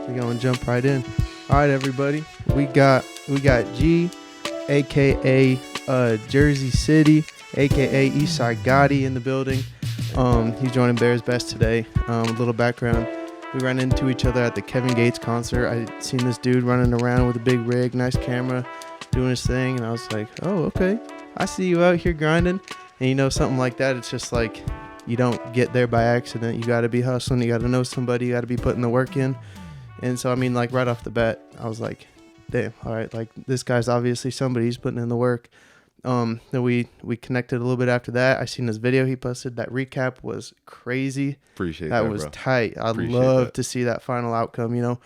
We're gonna jump right in. All right, everybody. We got G, aka Jerseycityg, aka Eastside Gotti in the building. He's joining Bears Best today. A little background. We ran into each other at the Kevin Gates concert. I seen this dude running around with a big rig, nice camera, doing his thing, and I was like, oh, okay. I see you out here grinding. And you know, something like that, it's just like you don't get there by accident. You got to be hustling. You got to know somebody. You got to be putting the work in. And so, I mean, like right off the bat, I was like, damn, all right, like this guy's obviously somebody. He's putting in the work. Then we connected a little bit after that. I seen this video he posted. That recap was crazy. Appreciate that, That was bro. tight. I'd love to see that final outcome, you know,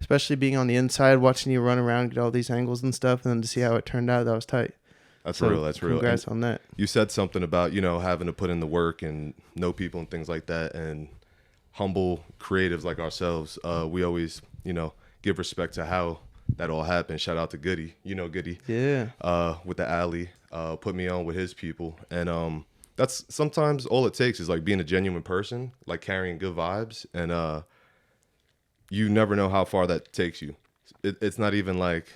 especially being on the inside, watching you run around, get all these angles and stuff, and then to see how it turned out, that was tight. That's So, real. That's real. Congrats And on that. you said something about, you know, having to put in the work and know people and things like that. And humble creatives like ourselves, we always, you know, give respect to how that all happened. Shout out to Goody, you know, Goody. Yeah. With the alley, put me on with his people. And that's sometimes all it takes is like being a genuine person, like carrying good vibes. And you never know how far that takes you. It's not even like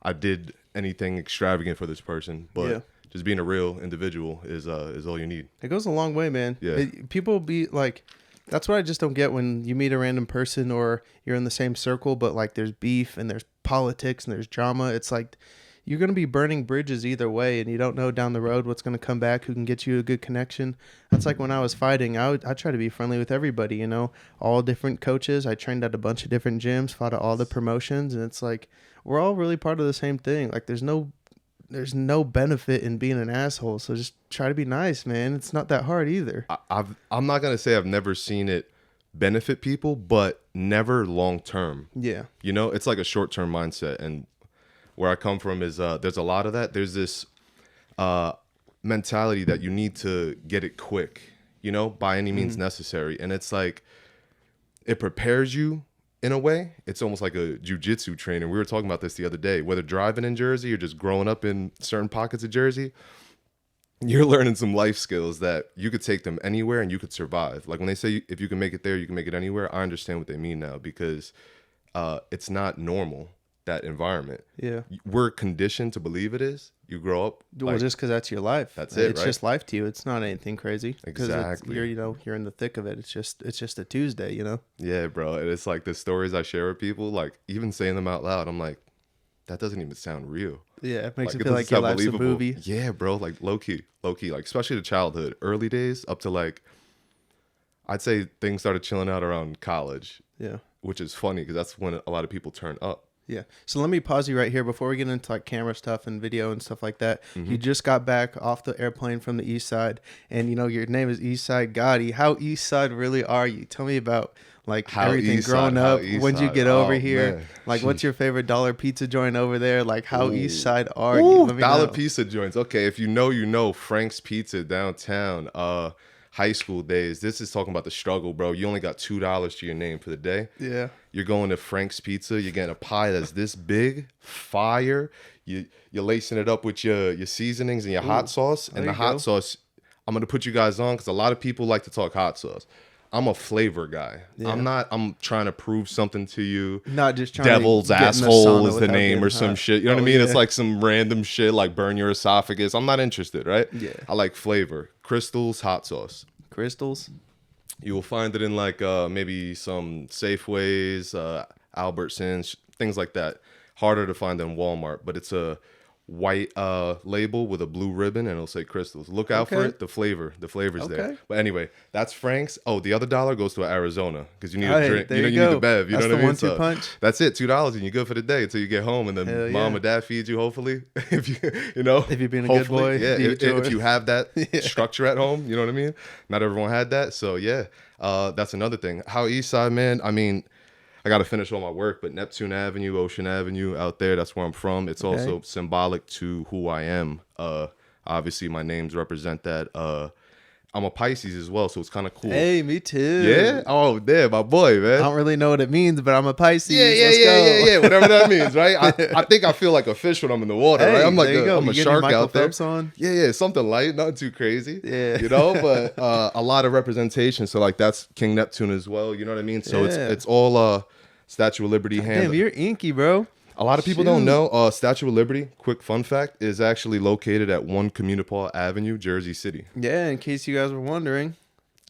I did anything extravagant for this person, but just being a real individual is all you need. It goes a long way, man. Yeah. People be like, that's what I just don't get when you meet a random person or you're in the same circle, but like there's beef and there's politics and there's drama. It's like you're going to be burning bridges either way, and you don't know down the road what's going to come back, who can get you a good connection. That's like when I was fighting, I try to be friendly with everybody, you know, all different coaches. I trained at a bunch of different gyms, fought at all the promotions, and it's like we're all really part of the same thing. Like there's no benefit in being an asshole, so just try to be nice, man. It's not that hard either. I'm not gonna say I've never seen it benefit people, but never long term. Yeah. You know, it's like a short term mindset, and where I come from is there's a lot of that. There's this mentality that you need to get it quick, you know, by any means necessary, and it's like it prepares you. In a way, it's almost like a jiu-jitsu training. We were talking about this the other day. Whether driving in Jersey or just growing up in certain pockets of Jersey, you're learning some life skills that you could take them anywhere and you could survive. Like when they say if you can make it there, you can make it anywhere. I understand what they mean now because it's not normal, that environment. Yeah. We're conditioned to believe it is. You grow up. Well, just because that's your life. That's it, It's right? just life to you. It's not anything crazy. 'Cause Exactly. you're in the thick of it. It's just a Tuesday, you know? Yeah, bro. And it's like the stories I share with people, like even saying them out loud, I'm like, that doesn't even sound real. Yeah, it makes Like, it feel like your life's a believable. movie. Yeah, bro. Like low key, like especially the childhood, early days up to like, I'd say things started chilling out around college, Yeah. which is funny because that's when a lot of people turn up. Yeah. So let me pause you right here before we get into like camera stuff and video and stuff like that. You just got back off the airplane from the East Side, and you know your name is Eastside Gotti. How East Side really are you? Tell me about like How everything East growing Side, how up. East When'd you Side? get over Oh, here? man. Like, what's your favorite dollar pizza joint over there? Like, how East Side are Ooh, you? Let me dollar know. pizza joints. Okay, if you know, you know. Frank's Pizza downtown. High school days. This is talking about the struggle, bro. You only got $2 to your name for the day. Yeah. You're going to Frank's Pizza. You're getting a pie that's this big, fire. You're lacing it up with your seasonings and your hot sauce. And there the you hot go. sauce, I'm gonna put you guys on because a lot of people like to talk hot sauce. I'm a flavor guy. Yeah. I'm trying to prove something to you. Not just trying Devil's to get in the asshole sauna is the without name getting or some hot. shit. You know what I Oh, mean? It's yeah. like some random shit like burn your esophagus. I'm not interested, right? Yeah. I like flavor. Crystal's hot sauce. Crystals. You will find it in like maybe some Safeways, Albertsons, things like that. Harder to find than Walmart, but it's a white label with a blue ribbon and it'll say Crystals. Look out for Okay. it. The flavor's there. Okay. But anyway, that's Frank's. Oh, the other $1 goes to Arizona because you need Hey, a drink. there You know, you you need go. the bev. You That's know what the I mean? 1-2 punch. That's it. $2 and you're good for the day until you get home and then Hell mom yeah. or dad feeds you. Hopefully, if you know, If you're being a good hopefully, boy, yeah. you If enjoy you have that Yeah. structure at home, you know what I mean. Not everyone had that, so yeah. That's another thing. How East Side, man. I mean, I got to finish all my work, but Neptune Avenue, Ocean Avenue out there, that's where I'm from. It's also symbolic to who I am. Obviously, my names represent that. I'm a Pisces as well, so it's kind of cool. Hey, me too. Yeah? Oh, there, my boy, man. I don't really know what it means, but I'm a Pisces. Yeah, Let's go. yeah. Whatever that means, right? I think I feel like a fish when I'm in the water, Hey, right? I'm like there you go. I'm a You getting shark Michael out there. Phelps on? Yeah, something light, not too crazy. Yeah. You know, but a lot of representation. So like that's King Neptune as well. You know what I mean? So Yeah. it's all Statue of Liberty hand. Damn, you're inky, bro. A lot of people don't know. Statue of Liberty, quick fun fact, is actually located at 1 Communipaw Avenue, Jersey City. Yeah, in case you guys were wondering.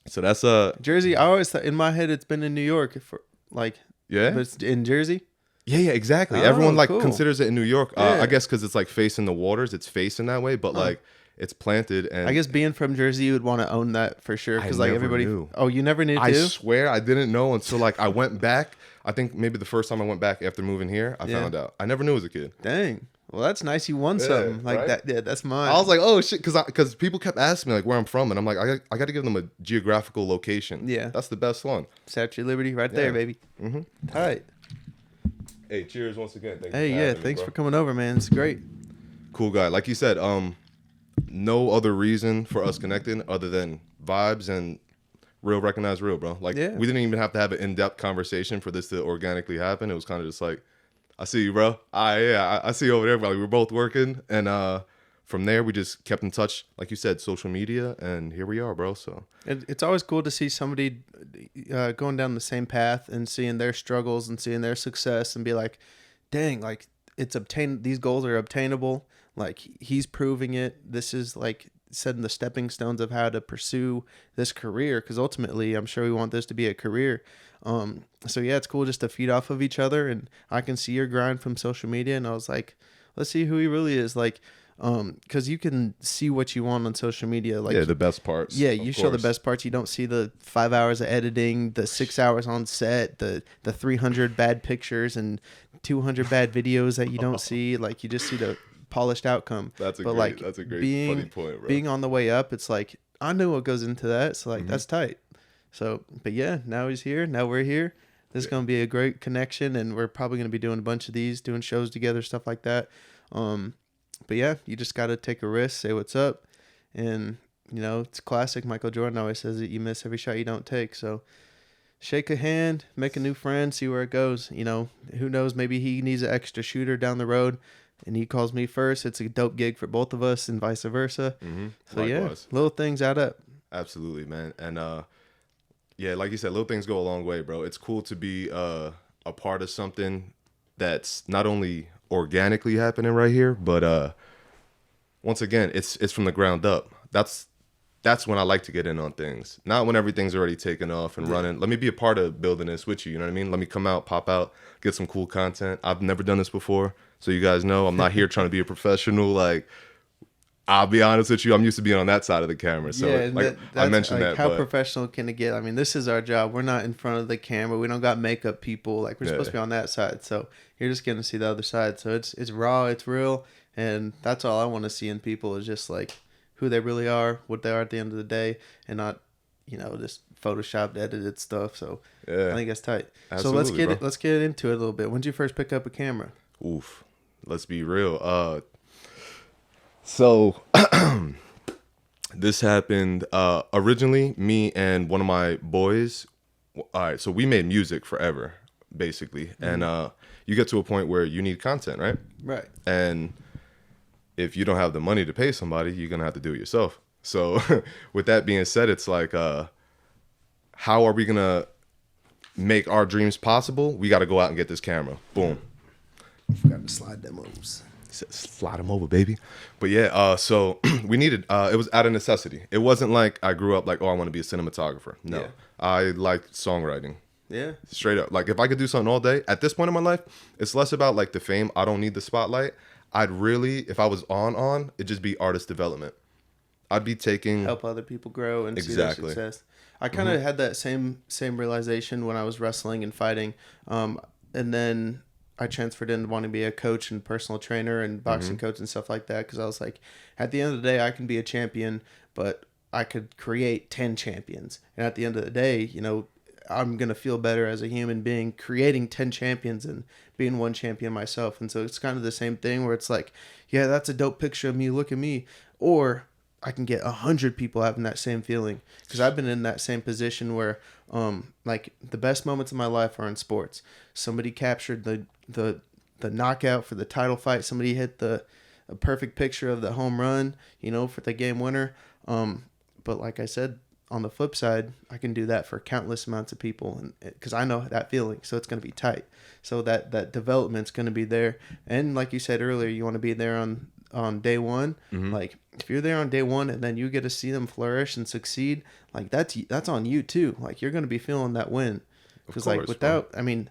So that's Jersey. I always thought in my head it's been in New York for like. Yeah. But it's in Jersey. Yeah, exactly. Oh, Everyone like cool. considers it in New York. Yeah. I guess because it's like facing the waters, it's facing that way. But like it's planted, and I guess being from Jersey, you would want to own that for sure. Because like never everybody. knew. Oh, you never knew I too? swear I didn't know until like I went back. I think maybe the first time I went back after moving here, I found out. I never knew as a kid. Dang. Well, that's nice. You won something like right? that. Yeah, that's mine. I was like, oh shit, because people kept asking me like where I'm from, and I'm like, I got to give them a geographical location. Yeah. That's the best one. Statue of Liberty, right there, baby. Mm-hmm. Tight. Hey, cheers once again. Thank Hey, you for yeah, having me, thanks bro. for coming over, man. It's great. Cool guy. Like you said, no other reason for us connecting other than vibes and real recognize real, bro. Like Yeah. we didn't even have to have an in-depth conversation for this to organically happen. It was kind of just like, I see you, bro. I see you over there, bro. Like, we're both working, and from there we just kept in touch, like you said, social media, and here we are, bro. So It's always cool to see somebody going down the same path and seeing their struggles and seeing their success and be like, dang, like it's obtained. These goals are obtainable. Like he's proving it. This is like setting the stepping stones of how to pursue this career. Because ultimately, I'm sure we want this to be a career. So yeah, it's cool just to feed off of each other. And I can see your grind from social media. And I was like, let's see who he really is. Like, because you can see what you want on social media. Like, yeah, the best parts. yeah, you show the course. best parts. You don't see the 5 hours of editing, the 6 hours on set, the 300 bad pictures and 200 bad videos that you don't see. Like you just see the polished outcome. That's a great funny point, bro. Being on the way up, it's like I know what goes into that. So like that's tight. So, but yeah, now he's here. Now we're here. This is gonna be a great connection, and we're probably gonna be doing a bunch of these, doing shows together, stuff like that. But yeah, you just got to take a risk, say what's up. And, you know, it's classic. Michael Jordan always says that you miss every shot you don't take. So shake a hand, make a new friend, see where it goes. You know, who knows? Maybe he needs an extra shooter down the road and he calls me first. It's a dope gig for both of us and vice versa. Mm-hmm. So Likewise. yeah, little things add up. Absolutely, man. And yeah, like you said, little things go a long way, bro. It's cool to be a part of something that's not only organically happening right here, but once again, it's from the ground up. That's when I like to get in on things, not when everything's already taken off and running. Let me be a part of building this with you. You know what I mean? Let me come out, pop out, get some cool content. I've never done this before, so you guys know I'm not here trying to be a professional. Like, I'll be honest with you, I'm used to being on that side of the camera. So yeah, like I mentioned like that. How but professional can it get? I mean, this is our job. We're not in front of the camera. We don't got makeup people. Like we're supposed to be on that side. So you're just getting to see the other side. So it's raw, it's real, and that's all I want to see in people is just like who they really are, what they are at the end of the day, and not, you know, just photoshopped, edited stuff. So yeah, I think that's tight. absolutely, So let's get into it a little bit. When did you first pick up a camera? Oof. Let's be real. So this happened originally, me and one of my boys. All right, so we made music forever, basically. And you get to a point where you need content, right? Right. And if you don't have the money to pay somebody, you're going to have to do it yourself. So with that being said, it's like, how are we going to make our dreams possible? We got to go out and get this camera. Boom. Forgot to slide them moves. Slide them over, baby. But yeah, so we needed, it was out of necessity. It wasn't like I grew up like, oh, I want to be a cinematographer. No, Yeah. I like songwriting. Yeah. Straight up. Like if I could do something all day, at this point in my life, it's less about like the fame. I don't need the spotlight. I'd really, if I was on, it'd just be artist development. I'd be taking... Help other people grow and Exactly. see their success. I kind of had that same realization when I was wrestling and fighting. And then I transferred into wanting to be a coach and personal trainer and boxing coach and stuff like that. Because I was like, at the end of the day, I can be a champion, but I could create 10 champions. And at the end of the day, you know, I'm going to feel better as a human being creating 10 champions and being one champion myself. And so it's kind of the same thing where it's like, yeah, that's a dope picture of me. Look at me. Or I can get 100 people having that same feeling. Because I've been in that same position where like the best moments of my life are in sports. Somebody captured the knockout for the title fight. Somebody hit a perfect picture of the home run, you know, for the game winner. But like I said, on the flip side, I can do that for countless amounts of people, and because I know that feeling, so it's going to be tight. So that development's going to be there, and like you said earlier, you want to be there on day one. Like if you're there on day one and then you get to see them flourish and succeed, like that's on you too. Like you're going to be feeling that win, because like without, I mean,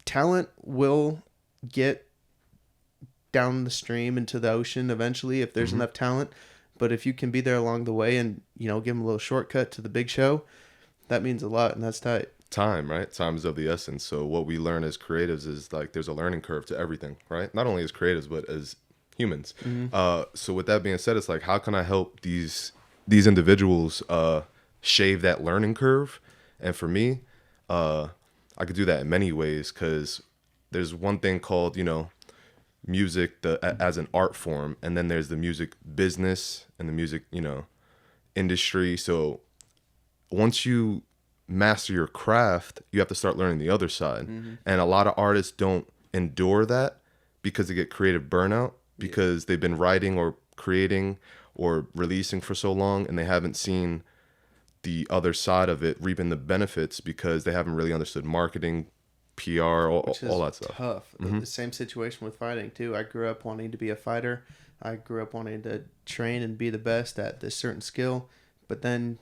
talent will get down the stream into the ocean eventually if there's enough talent. But if you can be there along the way and, you know, give them a little shortcut to the big show, that means a lot, and that's tight. Time, right? Time is of the essence. So what we learn as creatives is like there's a learning curve to everything, right? Not only as creatives, but as humans. So with that being said, it's like, how can I help these individuals shave that learning curve? And for me, I could do that in many ways, because there's one thing called, you know, music as an art form, and then there's the music business and the music, you know, industry. So once you master your craft, you have to start learning the other side. And a lot of artists don't endure that because they get creative burnout, because they've been writing or creating or releasing for so long, and they haven't seen the other side of it, reaping the benefits, because they haven't really understood marketing, PR, all that stuff. Tough. The same situation with fighting too. I grew up wanting to be a fighter. I grew up wanting to train and be the best at this certain skill, but then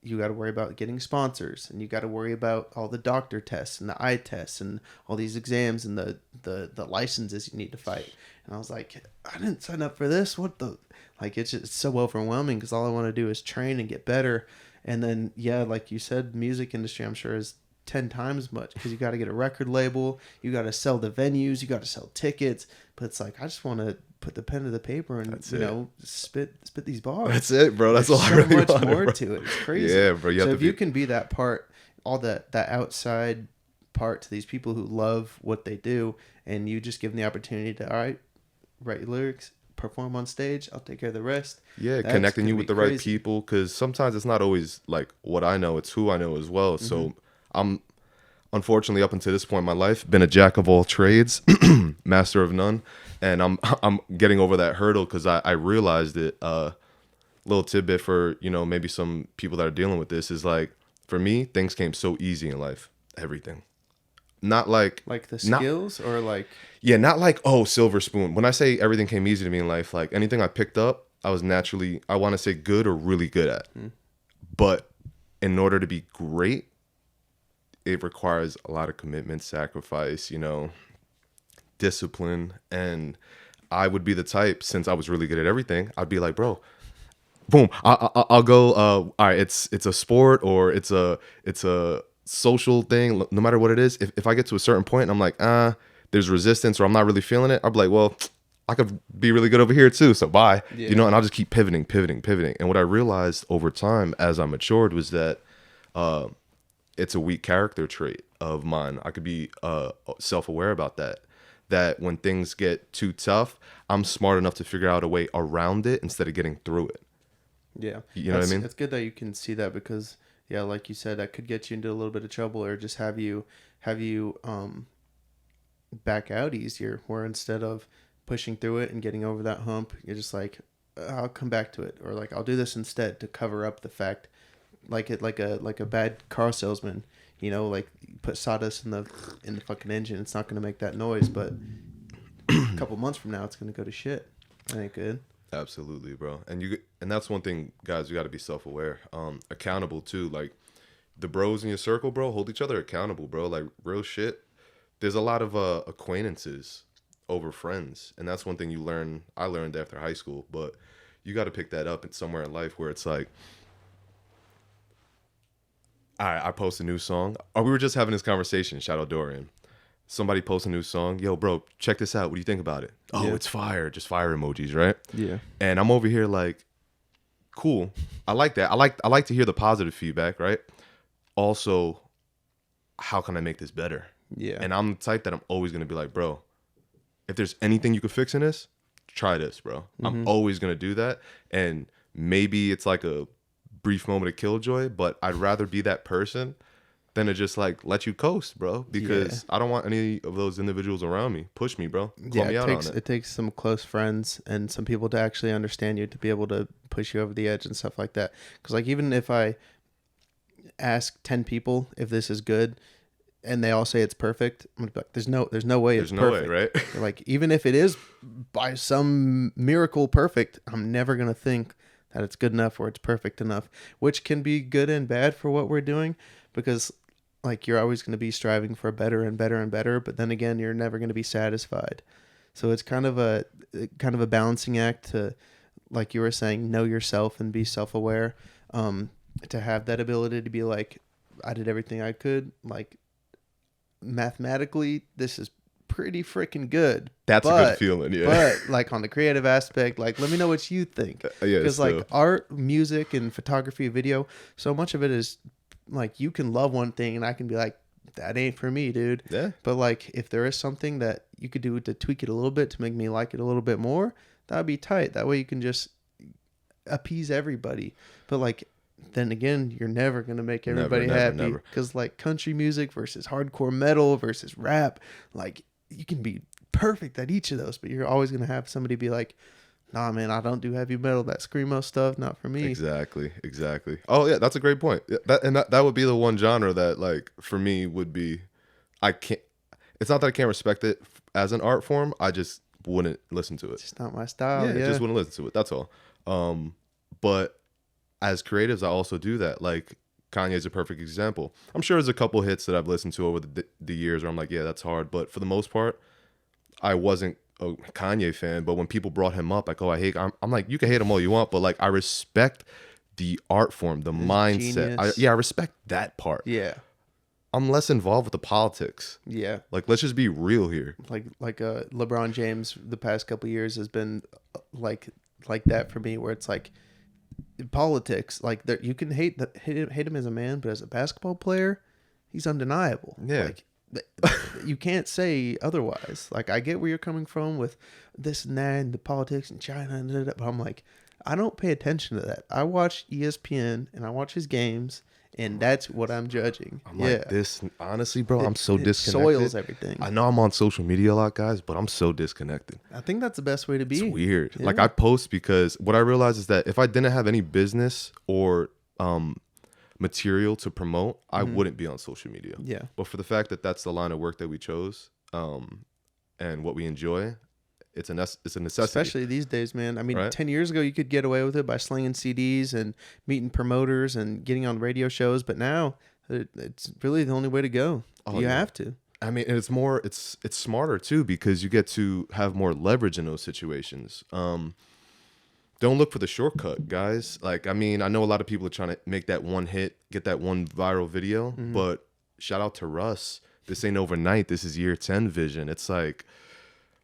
you got to worry about getting sponsors, and you got to worry about all the doctor tests and the eye tests and all these exams and the licenses you need to fight. And I was like, I didn't sign up for this. What the, like, it's just so overwhelming, because all I want to do is train and get better. And then, yeah, like you said, music industry, I'm sure, is 10 times much, because you got to get a record label, you got to sell the venues, you got to sell tickets. But it's like, I just want to put the pen to the paper and spit these bars. That's it, bro. That's all I really want. So much wanted, more bro. to it. It's crazy. Yeah, bro. So if you can be that part, all that outside part to these people who love what they do, and you just give them the opportunity to, all right, write lyrics, perform on stage, I'll take care of the rest. Yeah, connecting you with the right people, because sometimes it's not always like what I know, it's who I know as well. So I'm, unfortunately, up until this point in my life, been a jack of all trades, master of none, and I'm getting over that hurdle, because I realized it. Little tidbit for, you know, maybe some people that are dealing with this is like, for me, things came so easy in life. Everything. Not like the skills, or like, yeah, not like, oh, silver spoon. When I say everything came easy to me in life, like anything I picked up, I was naturally, I want to say, good or really good at. But in order to be great, it requires a lot of commitment, sacrifice, you know, discipline. And I would be the type, since I was really good at everything, I'd be like, bro, boom, I'll go, all right, it's a sport, or it's a social thing, no matter what it is. If I get to a certain point and I'm like, there's resistance, or I'm not really feeling it, I'll be like, well, I could be really good over here too, so bye. You know, and I'll just keep pivoting. And what I realized over time as I matured was that it's a weak character trait of mine. I could be self-aware about that when things get too tough, I'm smart enough to figure out a way around it instead of getting through it. Yeah. You know what I mean? It's good that you can see that, because, yeah, like you said, that could get you into a little bit of trouble, or just have you back out easier, where instead of pushing through it and getting over that hump, you're just like, I'll come back to it, or like, I'll do this instead to cover up the fact, like a bad car salesman, you know, like, you put sawdust in the fucking engine, it's not going to make that noise, but a couple months from now it's going to go to shit. That ain't good. Absolutely, bro. And that's one thing, guys, you got to be self-aware, accountable too. Like, the bros in your circle, bro, hold each other accountable, bro. Like, real shit. There's a lot of acquaintances over friends, and that's one thing I learned after high school. But you got to pick that up somewhere in life, where it's like, all right, I post a new song. Or we were just having this conversation. Shout out Dorian. Somebody posts a new song. Yo, bro, check this out. What do you think about it? Oh, it's fire. Just fire emojis, right? Yeah. And I'm over here like, cool. I like that. I like to hear the positive feedback, right? Also, how can I make this better? Yeah. And I'm the type that I'm always going to be like, bro, if there's anything you could fix in this, try this, bro. I'm always going to do that. And maybe it's like a brief moment of killjoy, but I'd rather be that person than to just like let you coast, bro. Because I don't want any of those individuals around me. Push me, bro. Call me out on it. It takes some close friends and some people to actually understand you, to be able to push you over the edge and stuff like that. Because like, even if I ask 10 people if this is good and they all say it's perfect, I'm gonna be like, there's no way it's perfect. Way, right? Like, even if it is by some miracle perfect, I'm never gonna think that it's good enough or it's perfect enough, which can be good and bad for what we're doing, because like, you're always going to be striving for better and better and better, but then again, you're never going to be satisfied. So it's kind of a balancing act to, like you were saying, know yourself and be self-aware, to have that ability to be like, I did everything I could, like, mathematically this is pretty freaking good. That's a good feeling. Yeah. But like, on the creative aspect, like, let me know what you think. Because like, art, music, and photography, video, so much of it is like, you can love one thing and I can be like, that ain't for me, dude. Yeah. But like, if there is something that you could do to tweak it a little bit to make me like it a little bit more, that'd be tight. That way you can just appease everybody. But like, then again, you're never going to make everybody happy. Because like, country music versus hardcore metal versus rap, like, you can be perfect at each of those, but you're always going to have somebody be like, nah, man, I don't do heavy metal. That screamo stuff, not for me. Exactly. Oh yeah, that's a great point. That would be the one genre that, like, for me would be, I can't. It's not that I can't respect it as an art form. I just wouldn't listen to it. It's just not my style. Yeah, just wouldn't listen to it. That's all. But as creatives, I also do that. Like, Kanye's a perfect example. I'm sure there's a couple hits that I've listened to over the years where I'm like, yeah, that's hard. But for the most part, I wasn't a Kanye fan, but when people brought him up, like, oh, I'm like, you can hate him all you want, but like, I respect the art form, the mindset. I respect that part. Yeah. I'm less involved with the politics. Yeah. Like, let's just be real here. Like LeBron James the past couple of years has been like that for me, where it's like, politics, like, you can hate him as a man, but as a basketball player, he's undeniable. Yeah. Like, you can't say otherwise. Like, I get where you're coming from with this and that and the politics in China and but I'm like, I don't pay attention to that. I watch ESPN and I watch his games, and that's what I'm judging. I'm like, this, honestly, bro, I'm so disconnected. It soils everything. I know I'm on social media a lot, guys, but I'm so disconnected. I think that's the best way to be. It's weird. Yeah. Like, I post because what I realized is that if I didn't have any business or material to promote, I wouldn't be on social media. Yeah. But for the fact that that's the line of work that we chose, and what we enjoy, it's a necessity. Especially these days, man. I mean, right? 10 years ago, you could get away with it by slinging CDs and meeting promoters and getting on radio shows. But now, it's really the only way to go. You have to. I mean, and it's smarter too, because you get to have more leverage in those situations. Don't look for the shortcut, guys. Like, I mean, I know a lot of people are trying to make that one hit, get that one viral video, but shout out to Russ. This ain't overnight. This is year 10 vision. It's like,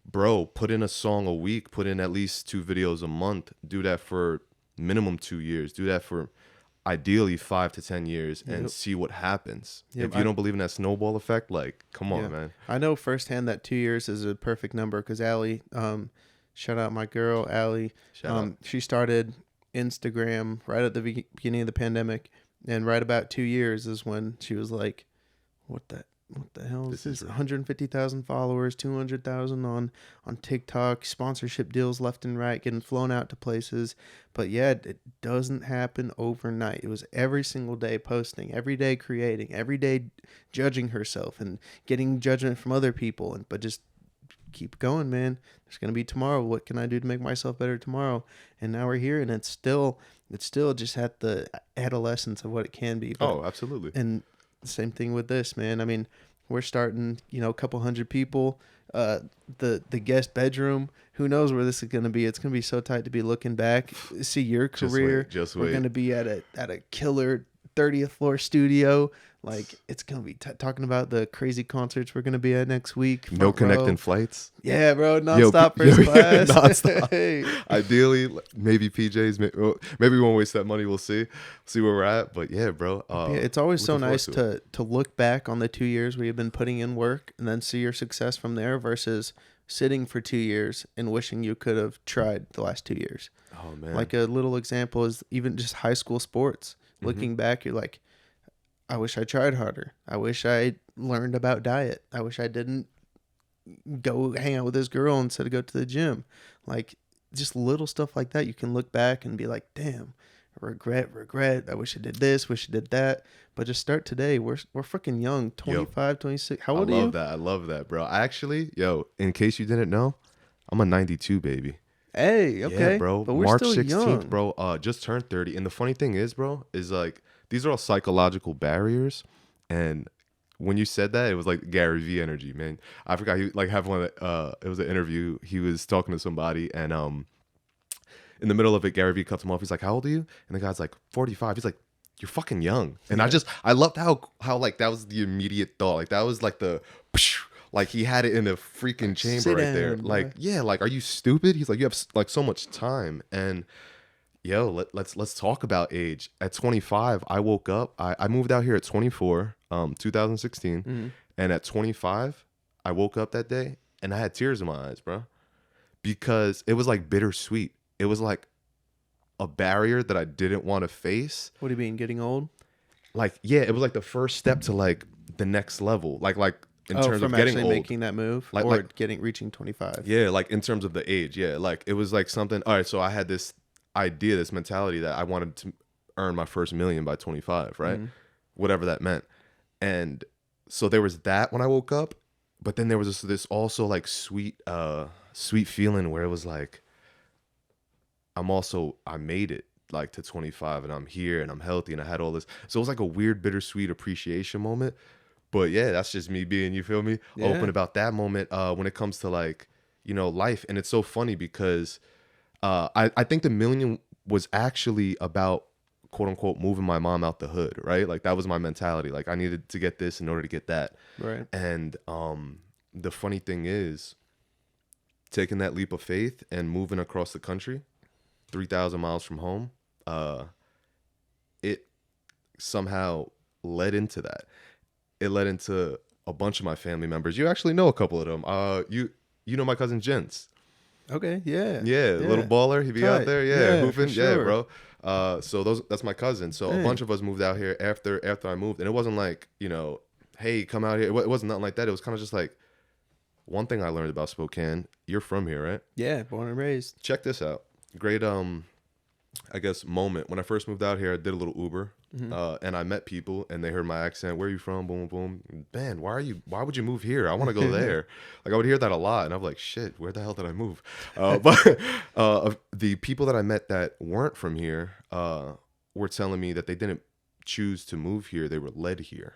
bro, put in a song a week, put in at least 2 videos a month. Do that for minimum 2 years. Do that for ideally 5 to 10 years and see what happens. If you don't believe in that snowball effect, like, come on, man. I know firsthand that 2 years is a perfect number, because Allie, shout out my girl, Allie. She started Instagram right at the beginning of the pandemic, and right about 2 years is when she was like, what the hell is this? 150,000 followers, 200,000 on TikTok, sponsorship deals left and right, getting flown out to places. But yeah, it doesn't happen overnight. It was every single day posting, every day creating, every day judging herself and getting judgment from other people. But just keep going, man. There's going to be tomorrow. What can I do to make myself better tomorrow? And now we're here, and it's still just at the adolescence of what it can be. But, absolutely. And same thing with this, man. I mean, we're starting, a couple hundred people. The guest bedroom. Who knows where this is going to be? It's going to be so tight to be looking back, see your career. Just wait. We're going to be at a killer 30th floor studio. Like, it's going to be talking about the crazy concerts we're going to be at next week. No connecting flights. Yeah, bro. Nonstop first class. Nonstop. Hey. Ideally, maybe PJs. Maybe we won't waste that money. We'll see where we're at. But yeah, bro. It's always so nice to look back on the 2 years where you've been putting in work and then see your success from there versus sitting for 2 years and wishing you could have tried the last 2 years. Oh, man. Like, a little example is even just high school sports. Looking back, you're like, I wish I tried harder. I wish I learned about diet. I wish I didn't go hang out with this girl instead of go to the gym. Like, just little stuff like that. You can look back and be like, damn, regret. I wish I did this, wish I did that. But just start today. We're freaking young, 25, 26. How old are you? I love that, bro. I actually, in case you didn't know, I'm a 92 baby. Hey, okay. Yeah, bro. But we're March still 16th, young. bro. Just turned 30. And the funny thing is, bro, is like these are all psychological barriers. And when you said that, it was like Gary V energy, man. I forgot he like have one. It was an interview. He was talking to somebody, and in the middle of it, Gary V cuts him off. He's like, "How old are you?" And the guy's like, 45. He's like, "You're fucking young." And I loved how like that was the immediate thought. Like that was like the. Like he had it in a freaking chamber right there. Like, yeah, like, are you stupid? He's like, you have like so much time. And let's talk about age. At 25, I woke up. I moved out here at 24, 2016. Mm-hmm. And at 25, I woke up that day and I had tears in my eyes, bro. Because it was like bittersweet. It was like a barrier that I didn't want to face. What do you mean, getting old? Like, yeah, it was like the first step to like the next level. Like in terms of getting old, making that move, or reaching 25. Yeah, like in terms of the age, yeah, like it was like something. All right, so I had this idea, this mentality that I wanted to earn my first million by 25, right? Mm-hmm. Whatever that meant. And so there was that when I woke up, but then there was this also like sweet feeling where it was like I made it like to 25 and I'm here and I'm healthy and I had all this. So it was like a weird bittersweet appreciation moment. But yeah, that's just me being, you feel me, open about that moment when it comes to like, life. And it's so funny because I think the million was actually about, quote unquote, moving my mom out the hood, right? Like that was my mentality. Like I needed to get this in order to get that. Right. And the funny thing is, taking that leap of faith and moving across the country, 3,000 miles from home, it somehow led into that. It led into a bunch of my family members. You actually know a couple of them. You know my cousin Jens. Okay, yeah. Yeah, little baller. He be out there, hooping. Sure. Yeah, bro. So that's my cousin. So a bunch of us moved out here after I moved. And it wasn't like, hey, come out here. It wasn't nothing like that. It was kind of just like, one thing I learned about Spokane, you're from here, right? Yeah, born and raised. Check this out. Great, I guess, moment. When I first moved out here, I did a little Uber. Mm-hmm. And I met people and they heard my accent. Where are you from? Boom, boom. Man, why would you move here? I want to go there. Like I would hear that a lot. And I'm like, shit, where the hell did I move? But the people that I met that weren't from here were telling me that they didn't choose to move here. They were led here.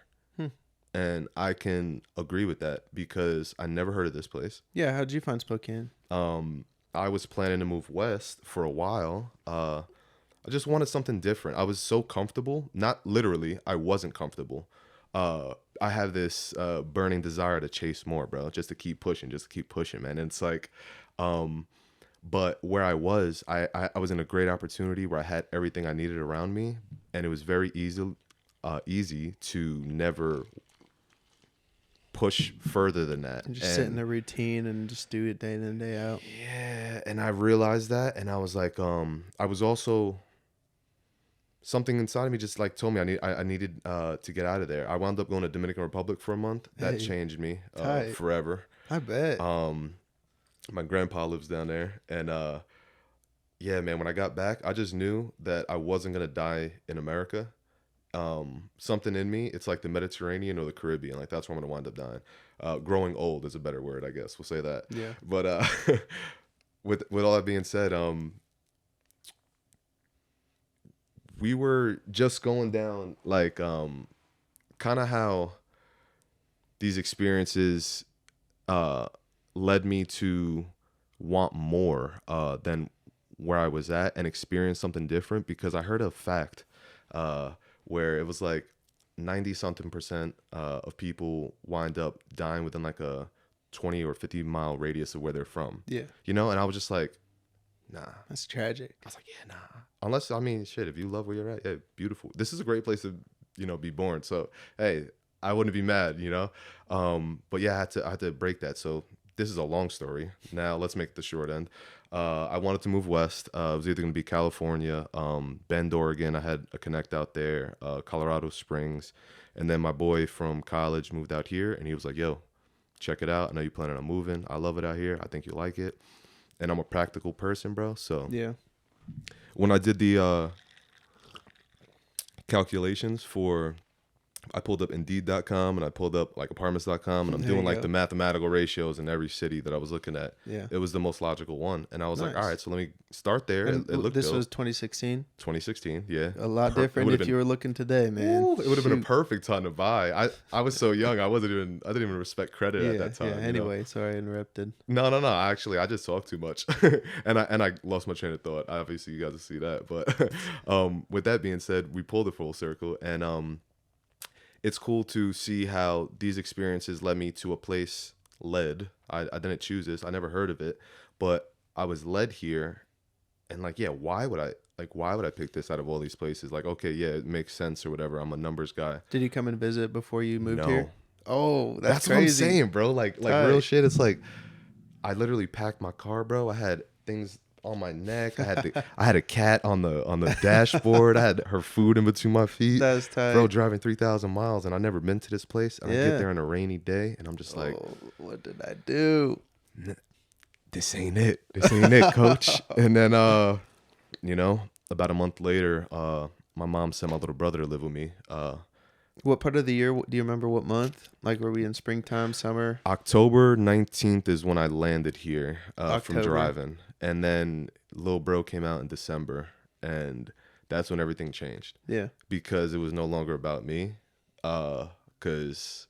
And I can agree with that because I never heard of this place. Yeah. How did you find Spokane? I was planning to move west for a while. I just wanted something different. I was so comfortable. Not literally, I wasn't comfortable. I have this burning desire to chase more, bro. Just to keep pushing, man. And it's like, but where I was in a great opportunity where I had everything I needed around me, and it was very easy to never push further than that. And just sit in the routine and just do it day in and day out. Yeah, and I realized that, and I was like, I was also, something inside of me just like told me I needed to get out of there. I wound up going to Dominican Republic for a month. That changed me forever. I bet. My grandpa lives down there, and yeah, man, when I got back, I just knew that I wasn't gonna die in America. Something in me, it's like the Mediterranean or the Caribbean. Like that's where I'm gonna wind up dying. Growing old is a better word, I guess. We'll say that. Yeah. But with all that being said, we were just going down like kind of how these experiences led me to want more than where I was at and experience something different, because I heard a fact where it was like 90-something% of people wind up dying within like a 20 or 50 mile radius of where they're from. Yeah. And I was just like, nah. That's tragic. I was like, yeah, nah. Unless, I mean, shit, if you love where you're at, yeah, beautiful. This is a great place to, be born. So, hey, I wouldn't be mad, But yeah, I had to break that. So this is a long story. Now let's make the short end. I wanted to move west. It was either going to be California, Bend, Oregon. I had a connect out there, Colorado Springs. And then my boy from college moved out here, and he was like, yo, check it out. I know you're planning on moving. I love it out here. I think you like it. And I'm a practical person, bro. So Yeah. when I did the calculations for, I pulled up Indeed.com and I pulled up like Apartments.com, and I'm There doing you like go. the mathematical ratios in every city that I was looking at. Yeah. It was the most logical one. And I was like, Nice. all right, so let me start there. And It looked this dope. was 2016. 2016, yeah. A lot It different would've if been- you were looking today, man. Ooh, it would have been a Shoot. perfect time to buy. I was so young. I didn't even respect credit at that time. Yeah. you know? Anyway, sorry I interrupted. No. Actually, I just talk too much, and I lost my train of thought. Obviously, you guys will see that. But with that being said, we pulled it full circle, and it's cool to see how these experiences led me to a place. I didn't choose this. I never heard of it, but I was led here, and like, yeah, why would I pick this out of all these places? Like, okay, yeah, it makes sense or whatever. I'm a numbers guy. Did you come and visit before you moved No. here? Oh, that's what I'm crazy. saying, bro. Like Tight. real shit. It's like I literally packed my car, bro. I had things on my neck. I had a cat on the dashboard. I had her food in between my feet. That's tight. Bro, driving 3,000 miles, and I never been to this place. And I Yeah. get there on a rainy day, and I'm just like, Oh, what did I do? this ain't it. This ain't it, coach. And then, about a month later, my mom sent my little brother to live with me. What part of the year? Do you remember what month? Like, were we in springtime, summer? October 19th is when I landed here from October. driving. And then Lil Bro came out in December. And that's when everything changed. Yeah. Because it was no longer about me. Because,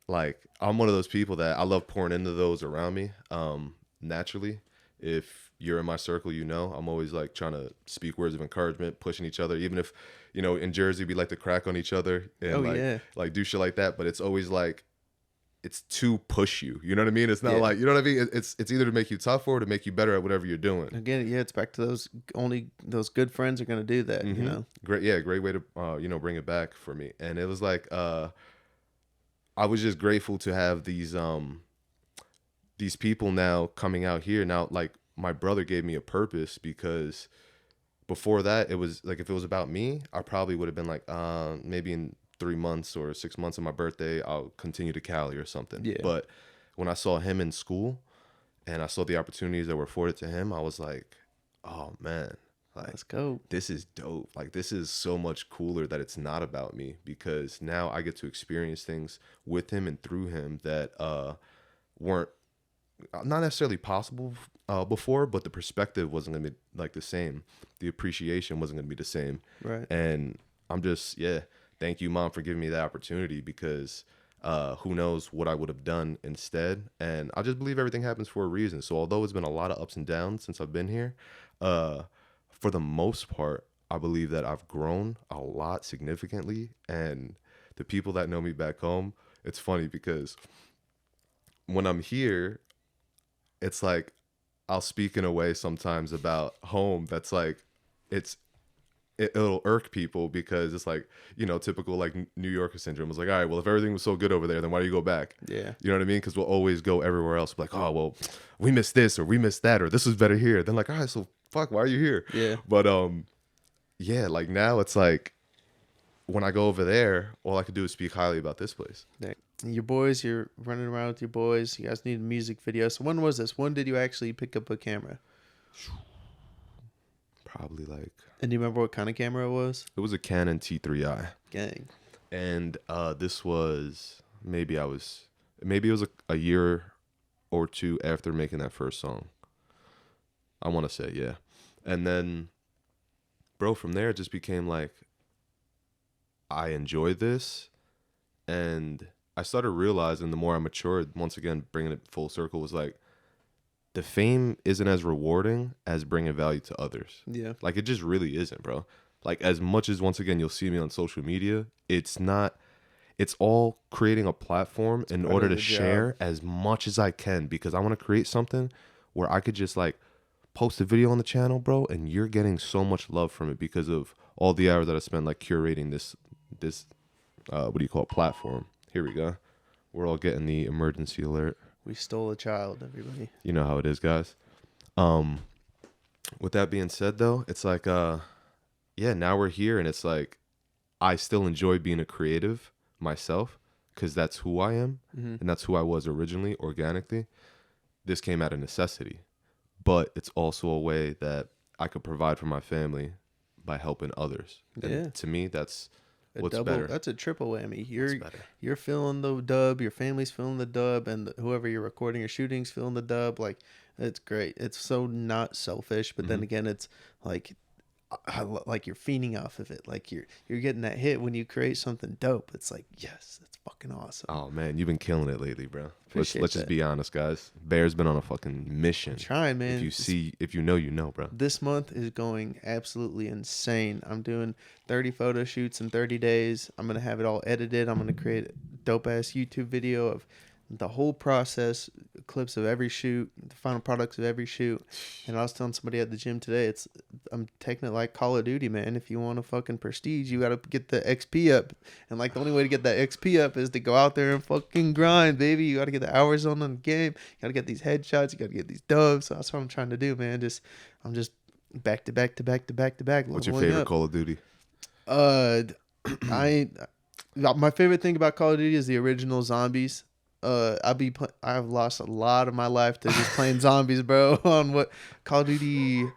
like, I'm one of those people that I love pouring into those around me naturally. If you're in my circle, I'm always, like, trying to speak words of encouragement, pushing each other. Even if, in Jersey, we like to crack on each other. And, like do shit like that. But it's always, like, it's to push you. You know what I mean? It's not like, you know what I mean? It's either to make you tough or to make you better at whatever you're doing. Again, yeah, it's back to those good friends are gonna do that. Mm-hmm. You know. Great way to bring it back for me. And it was like I was just grateful to have these people now coming out here. Now, like, my brother gave me a purpose, because before that, it was like, if it was about me, I probably would have been like, maybe in 3 months or 6 months of my birthday, I'll continue to Cali or something. Yeah. But when I saw him in school and I saw the opportunities that were afforded to him, I was like, oh man, like, Let's go. this is dope. Like, this is so much cooler that it's not about me, because now I get to experience things with him and through him that weren't not necessarily possible before, but the perspective wasn't going to be like the same. The appreciation wasn't going to be the same. Right. And I'm just, thank you, Mom, for giving me that opportunity, because who knows what I would have done instead. And I just believe everything happens for a reason. So although it's been a lot of ups and downs since I've been here, for the most part, I believe that I've grown a lot significantly. And the people that know me back home, it's funny because when I'm here, it's like I'll speak in a way sometimes about home that's like, it'll irk people, because it's like, typical like New Yorker syndrome. It's like, all right, well, if everything was so good over there, then why do you go back? Yeah. You know what I mean? Because we'll always go everywhere else. Like, oh, well, we missed this or we missed that, or this was better here. Then like, all right, so fuck, why are you here? Yeah. But like now it's like, when I go over there, all I could do is speak highly about this place. Your boys, you're running around with your boys. You guys need a music video. So when was this? When did you actually pick up a camera? Probably like, And do you remember what kind of camera it was? it was a Canon T3i. Gang. And this was, maybe it was a year or two after making that first song. I want to say, yeah. And then, bro, from there it just became like, I enjoy this. And I started realizing, the more I matured, once again, bringing it full circle, was like, the fame isn't as rewarding as bringing value to others. Yeah. Like, it just really isn't, bro. Like, as much as, once again, you'll see me on social media, it's all creating a platform in order to share as much as I can, because I want to create something where I could just, like, post a video on the channel, bro, and you're getting so much love from it because of all the hours that I spend, like, curating this what do you call it, platform. Here we go. We're all getting the emergency alert. We stole a child, everybody. You know how it is, guys. With that being said, though, it's like, yeah, now we're here, and it's like, I still enjoy being a creative myself because that's who I am, and that's who I was originally, organically. This came out of necessity, but it's also a way that I could provide for my family by helping others. And to me, that's what's better. That's a triple whammy. You're feeling the dub, your family's feeling the dub, and whoever you're recording or shooting's feeling the dub. Like, it's great. It's so not selfish, but then again, it's like you're feeding off of it. Like you're getting that hit when you create something dope. It's like, yes, that's fucking awesome. Oh man, you've been killing it lately, bro. Let's Appreciate just be honest, guys. Bear's been on a fucking mission. I'm trying, man. If you know, you know, bro. This month is going absolutely insane. I'm doing 30 photo shoots in 30 days. I'm gonna have it all edited. I'm gonna create a dope ass YouTube video of the whole process, clips of every shoot, the final products of every shoot. And I was telling somebody at the gym today, I'm taking it like Call of Duty, man. If you want a fucking prestige, you gotta get the XP up. And like the only way to get that XP up is to go out there and fucking grind, baby. You gotta get the hours on the game. You gotta get these headshots. You gotta get these dubs. So that's what I'm trying to do, man. I'm just back to back to back to back to back. What's your favorite Call of Duty? My favorite thing about Call of Duty is the original zombies. I've lost a lot of my life to just playing zombies, bro. On what Call of Duty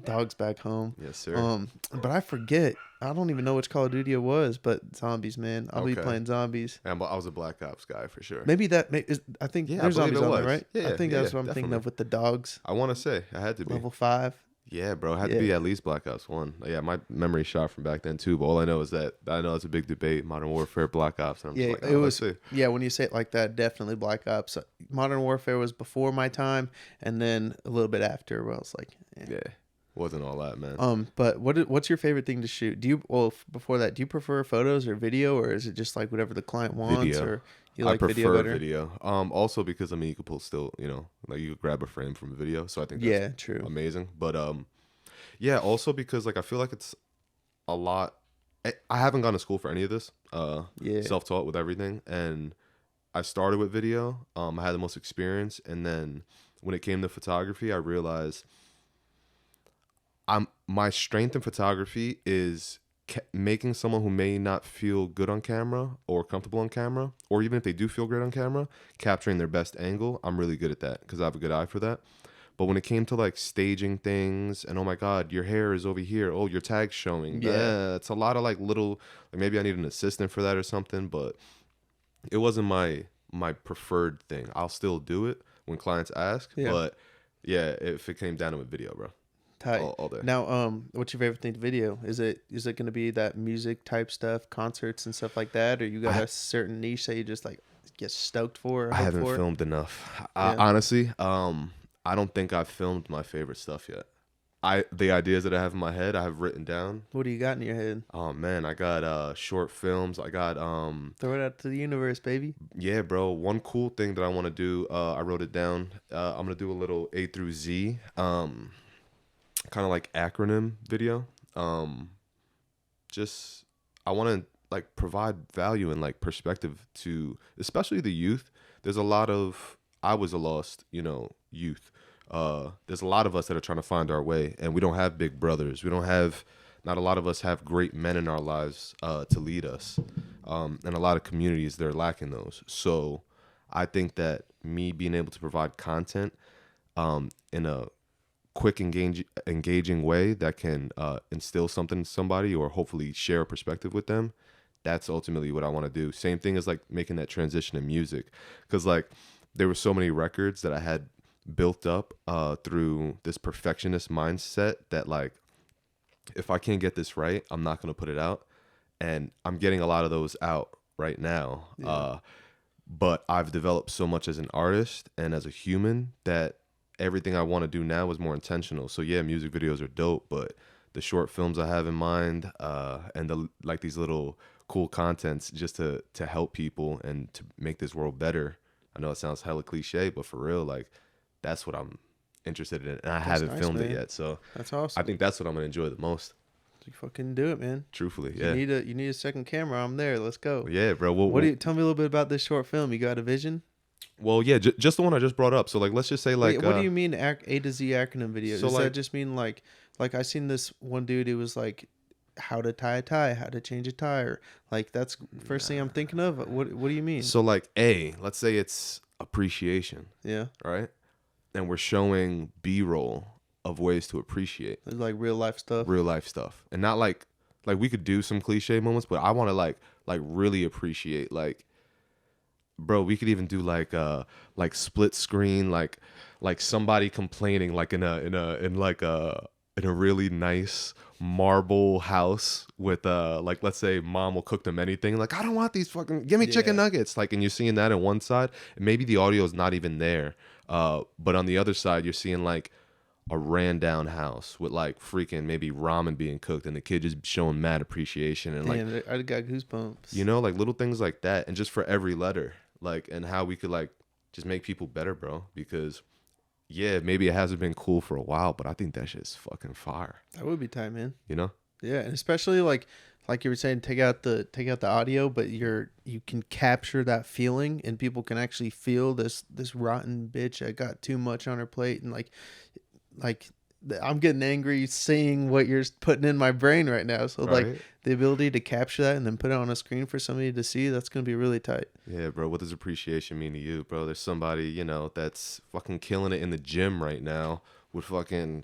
Dogs Back Home. Yes, sir. But I forget. I don't even know which Call of Duty it was, but zombies, man. I'll be playing zombies. I was a Black Ops guy for sure. Maybe I think there's zombies on there, right? Yeah, I think that's what I'm thinking of with the dogs. I want to say I had to be level 5. Yeah, bro, it had to be at least Black Ops 1. Yeah, my memory shot from back then too, but all I know is that it's a big debate, Modern Warfare, Black Ops, and I'm just like, it was. Yeah, when you say it like that, definitely Black Ops. Modern Warfare was before my time, and then a little bit after, where I was like, yeah, wasn't all that, man. But what's your favorite thing to shoot? Before that, do you prefer photos or video, or is it just like whatever the client wants? Video. Or you like I prefer video better? video. Also because you could pull still, like you could grab a frame from a video, so I think that's true, amazing. But yeah, also because like I feel like it's a lot. I haven't gone to school for any of this. Self-taught with everything, and I started with video. I had the most experience, and then when it came to photography, I realized my strength in photography is making someone who may not feel good on camera or comfortable on camera, or even if they do feel great on camera, capturing their best angle. I'm really good at that because I have a good eye for that. But when it came to like staging things and, oh my God, your hair is over here. Oh, your tag's showing. Yeah, it's a lot of like little, like maybe I need an assistant for that or something, but it wasn't my preferred thing. I'll still do it when clients ask, but yeah, if it came down to a video, bro. Tight. All day. Now, what's your favorite thing to video? Is it going to be that music type stuff, concerts and stuff like that, or you got a certain niche that you just like get stoked for? I haven't filmed enough. Honestly, I don't think I've filmed my favorite stuff yet. The ideas that I have in my head, I have written down. What do you got in your head? Oh man, I got short films. I got throw it out to the universe, baby. Yeah, bro. One cool thing that I want to do, I wrote it down. I'm gonna do a little A through Z, kind of like acronym video. I want to like provide value and like perspective to especially the youth. I was a lost, youth. There's a lot of us that are trying to find our way, and we don't have big brothers. Not a lot of us have great men in our lives to lead us. And a lot of communities, they're lacking those. So I think that me being able to provide content in a quick, engaging way that can instill something in somebody or hopefully share a perspective with them, that's ultimately what I want to do. Same thing as like making that transition in music, because like there were so many records that I had built up through this perfectionist mindset that like if I can't get this right, I'm not going to put it out. And I'm getting a lot of those out right now. But I've developed so much as an artist and as a human that everything I want to do now is more intentional. So yeah, music videos are dope, but the short films I have in mind and these little cool contents just to help people and to make this world better. I know it sounds hella cliche, but for real, like that's what I'm interested in, and I haven't filmed it yet. So that's awesome. I think that's what I'm gonna enjoy the most. You fucking do it, man. Truthfully, yeah. You need a second camera. I'm there. Let's go. Yeah, bro. Tell me a little bit about this short film? You got a vision? Well, yeah, just the one I just brought up. So like, let's just say like, Wait, what do you mean A to Z acronym video? so Does like, that just mean like I seen this one dude who was like how to tie a tie, how to change a tire. Like that's first thing I'm thinking of. What do you mean? so like let's say it's appreciation, Yeah, right? And we're showing B-roll of ways to appreciate like real life stuff. real life stuff, and not like we could do some cliche moments, but I want to like really appreciate like, bro, we could even do like split screen, like somebody complaining like in a really nice marble house with like, let's say mom will cook them anything, like I don't want these fucking, give me chicken nuggets, like, and you're seeing that on one side and maybe the audio is not even there, but on the other side you're seeing like a ran down house with like freaking maybe ramen being cooked and the kid just showing mad appreciation and like, Damn, I got goosebumps. you know, like little things like that, and just for every letter, like, and how we could like just make people better, bro. Because yeah, maybe it hasn't been cool for a while, but I think that shit's fucking fire. That would be tight, man. You know? Yeah, and especially like you were saying, take out the audio, but you can capture that feeling, and people can actually feel this rotten bitch that got too much on her plate, and like I'm getting angry seeing what you're putting in my brain right now. So Right? like the ability to capture that and then put it on a screen for somebody to see, that's gonna be really tight. Yeah, bro. What does appreciation mean to you, bro? There's somebody, you know, that's fucking killing it in the gym right now with fucking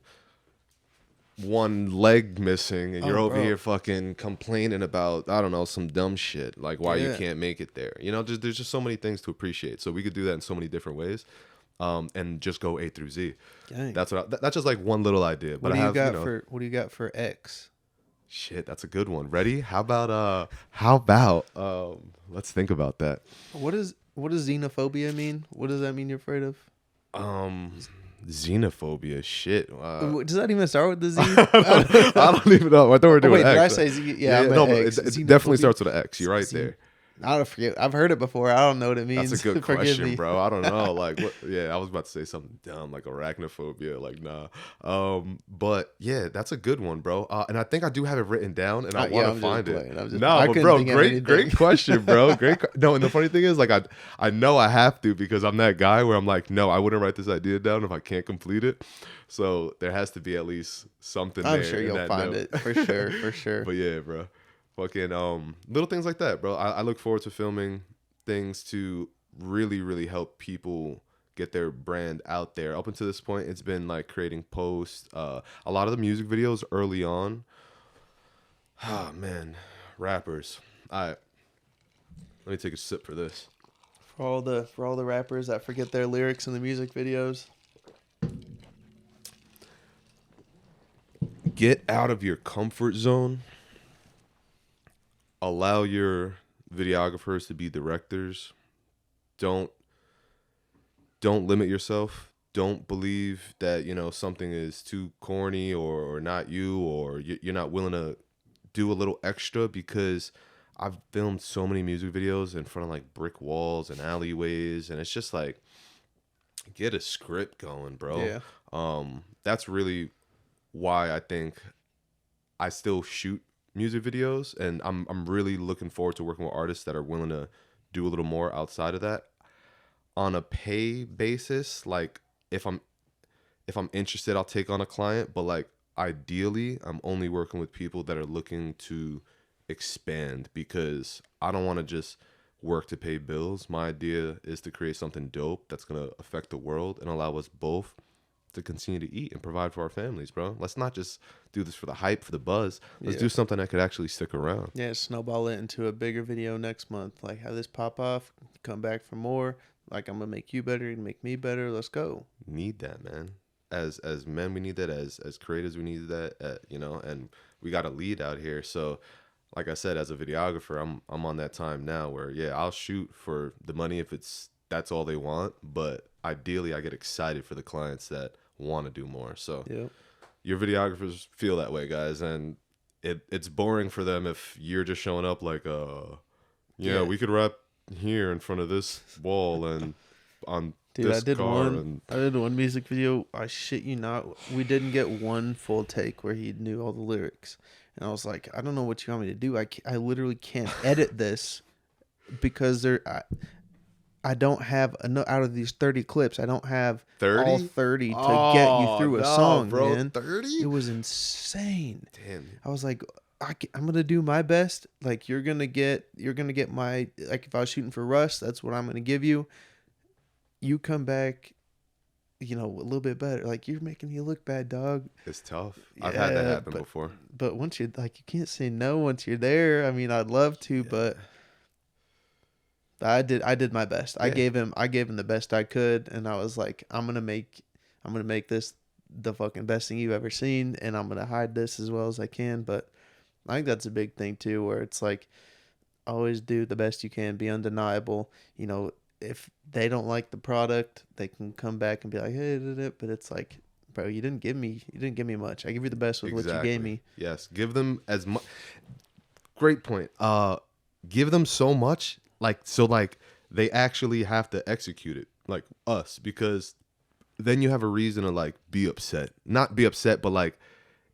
one leg missing, and you're over bro. here fucking complaining about, I don't know, some dumb shit, like why you Yeah. can't make it there. You know, there's just so many things to appreciate. So we could do that in so many different ways, and just go A through Z. Dang. That's that's just like one little idea. But What do I you have, got you know, for X? shit. That's a good one. Ready? How about let's think about that. What does xenophobia mean? What does that mean you're afraid of? Xenophobia. Shit. Does that even start with the Z? I don't even know. I thought we were doing wait, did I X. say Z? Yeah, I no, meant but X. it Xenophobia? definitely starts with an X. You're right Z- there. I don't forget. I've heard it before. I don't know what it means. That's a good Forgive question, me. bro. I don't know. Like, what? Yeah, I was about to say something dumb, like arachnophobia. Like, nah. But yeah, that's a good one, bro. And I think I do have it written down, and I want to find it. No, but bro, great question, bro. No, and the funny thing is, like, I know I have to, because I'm that guy where I'm like, no, I wouldn't write this idea down if I can't complete it. So there has to be at least something. I'm there sure you'll find it for sure, for sure. But yeah, bro. Fucking little things like that, bro. I look forward to filming things to really, really help people get their brand out there. Up until this point, it's been like creating posts. A lot of the music videos early on. Oh man, rappers. Let me take a sip for this. For all the rappers that forget their lyrics in the music videos. Get out of your comfort zone. Allow your videographers to be directors. Don't limit yourself. Don't believe that, you know, something is too corny or not you, or you're not willing to do a little extra, because I've filmed so many music videos in front of like brick walls and alleyways, and it's just like, get a script going, bro. Yeah. That's really why I think I still shoot music videos, and I'm really looking forward to working with artists that are willing to do a little more outside of that on a pay basis. Like if I'm interested, I'll take on a client, but like ideally I'm only working with people that are looking to expand, because I don't want to just work to pay bills. My idea is to create something dope that's going to affect the world and allow us both to continue to eat and provide for our families, bro. Let's not just do this for the hype, for the buzz. Let's do something that could actually stick around. Yeah, snowball it into a bigger video next month. Like, have this pop off, come back for more. Like, I'm gonna make you better, you make me better. Let's go. Need that, man. As men, we need that. As creators, we need that. You know, and we got a lead out here. So, like I said, as a videographer, I'm on that time now where I'll shoot for the money if that's all they want. But ideally, I get excited for the clients that want to do more. So your videographers feel that way, guys, and it's boring for them if you're just showing up like we could rap here in front of this wall and on this car. I did one music video, I shit you not, we didn't get one full take where he knew all the lyrics, and I was like, I don't know what you want me to do. I literally can't edit this because I don't have enough out of these 30 clips. I don't have 30? all 30 to get you Oh, through a no, song, bro. man. 30? It was insane. Damn. I was like, I'm gonna do my best. Like you're gonna get my, like if I was shooting for Russ, that's what I'm gonna give you. You come back, you know, a little bit better. Like you're making me look bad, dog. It's tough. I've had that happen before. But once you're like, you can't say no once you're there. I mean, I'd love to, but I did my best. Yeah. I gave him the best I could, and I was like, I'm gonna make this the fucking best thing you've ever seen, and I'm gonna hide this as well as I can. But I think that's a big thing too, where it's like, always do the best you can, be undeniable. You know, if they don't like the product, they can come back and be like, hey, but it's like, bro, you didn't give me much. I give you the best with what you gave me. Yes, give them as much. Great point. Give them so much, like they actually have to execute it, like us, because then you have a reason to like be upset. Not be upset, but like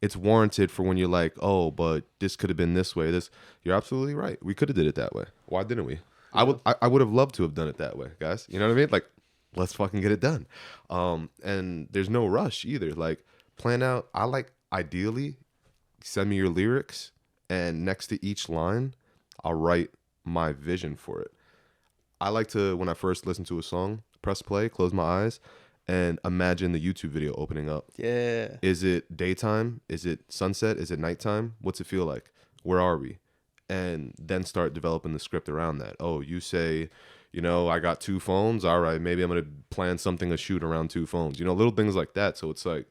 it's warranted for when you're like, oh, but this could have been this way. You're absolutely right. We could have did it that way. Why didn't we? Yeah. I would have loved to have done it that way, guys. You know what I mean? Like, let's fucking get it done. And there's no rush either. Like, plan out. I like, ideally, send me your lyrics, and next to each line, I'll write my vision for it. I like to, when I first listen to a song, press play, close my eyes, and imagine the YouTube video opening up. Yeah. Is it daytime? Is it sunset? Is it nighttime? What's it feel like? Where are we? And then start developing the script around that. Oh, you say, you know, I got 2 phones. All right, maybe I'm going to plan something to shoot around 2 phones. You know, little things like that. So it's like